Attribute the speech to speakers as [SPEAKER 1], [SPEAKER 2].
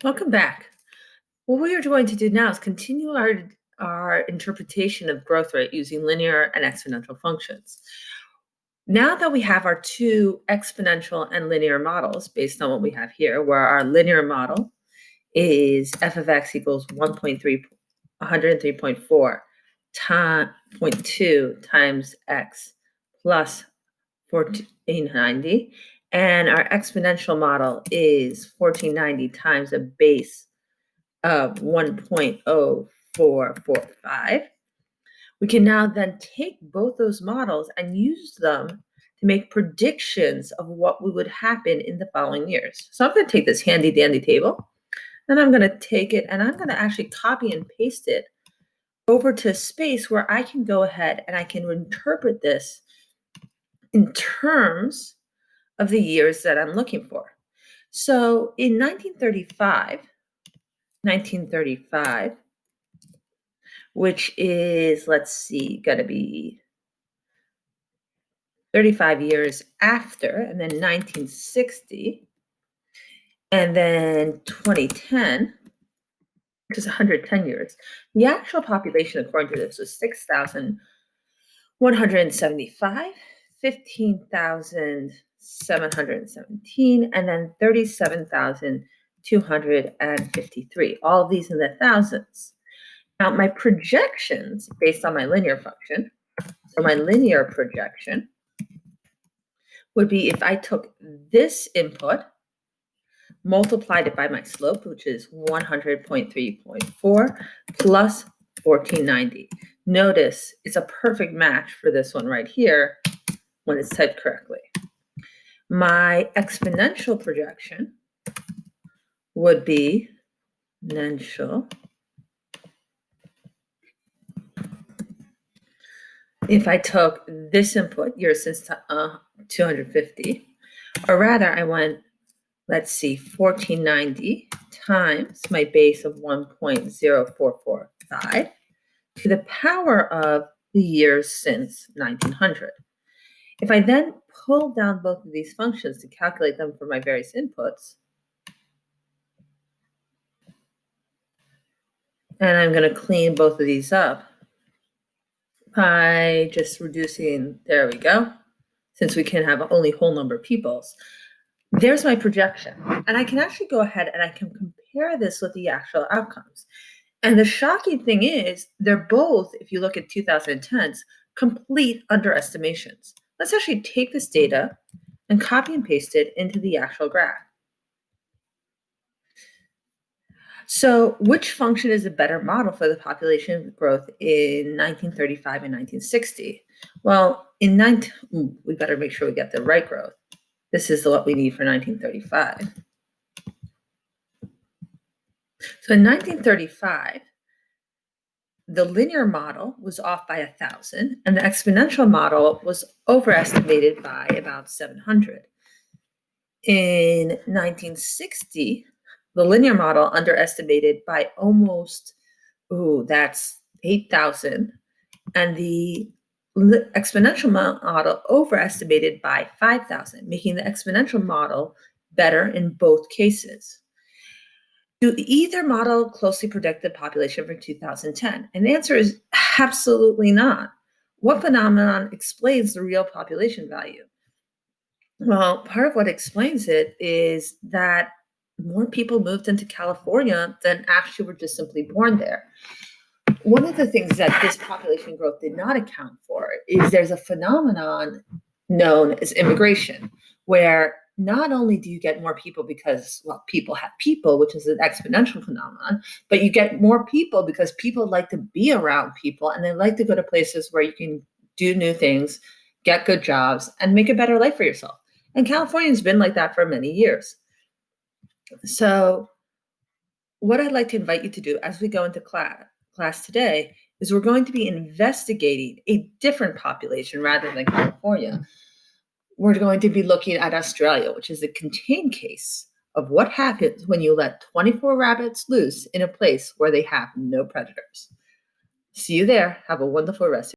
[SPEAKER 1] Welcome back. What we are going to do now is continue our interpretation of growth rate using linear and exponential functions. Now that we have our two exponential and linear models based on what we have here, where our linear model is f of x equals 103.4 0.2 times x plus 1490, and our exponential model is 1490 times a base of 1.0445. We can now then take both those models and use them to make predictions of what would happen in the following years. So I'm going to take this handy dandy table, and I'm going to take it and I'm going to actually copy and paste it over to a space where I can go ahead and I can interpret this in terms of the years that I'm looking for. So in 1935, which is, let's see, going to be 35 years after, and then 1960, and then 2010, which is 110 years. The actual population, according to this, was 6,175, 15,717, and then 37,253. All of these in the thousands. Now, my projections based on my linear function, so my linear projection would be if I took this input, multiplied it by my slope, which is 100.3.4 plus 1490. Notice it's a perfect match for this one right here when it's typed correctly. My exponential projection would be exponential. If I took this input, years since 250, or rather I went, let's see, 1490 times my base of 1.0445 to the power of the years since 1900. If I then pull down both of these functions to calculate them for my various inputs, and I'm going to clean both of these up by just reducing, there we go, since we can have only whole number peoples. There's my projection. And I can actually go ahead and I can compare this with the actual outcomes. And the shocking thing is, they're both, if you look at 2010s, complete underestimations. Let's actually take this data and copy and paste it into the actual graph. So which function is a better model for the population growth in 1935 and 1960? Well, we better make sure we get the right growth. This is what we need for 1935. So in 1935, the linear model was off by 1,000, and the exponential model was overestimated by about 700. In 1960, the linear model underestimated by almost, that's 8,000, and the exponential model overestimated by 5,000, making the exponential model better in both cases. Do either model closely predict the population for 2010? And the answer is absolutely not. What phenomenon explains the real population value? Well, part of what explains it is that more people moved into California than actually were just simply born there. One of the things that this population growth did not account for is there's a phenomenon known as immigration, where not only do you get more people because, well, people have people, which is an exponential phenomenon, but you get more people because people like to be around people and they like to go to places where you can do new things, get good jobs, and make a better life for yourself. And California's been like that for many years. So what I'd like to invite you to do as we go into class today is we're going to be investigating a different population rather than California. We're going to be looking at Australia, which is a contained case of what happens when you let 24 rabbits loose in a place where they have no predators. See you there. Have a wonderful rest.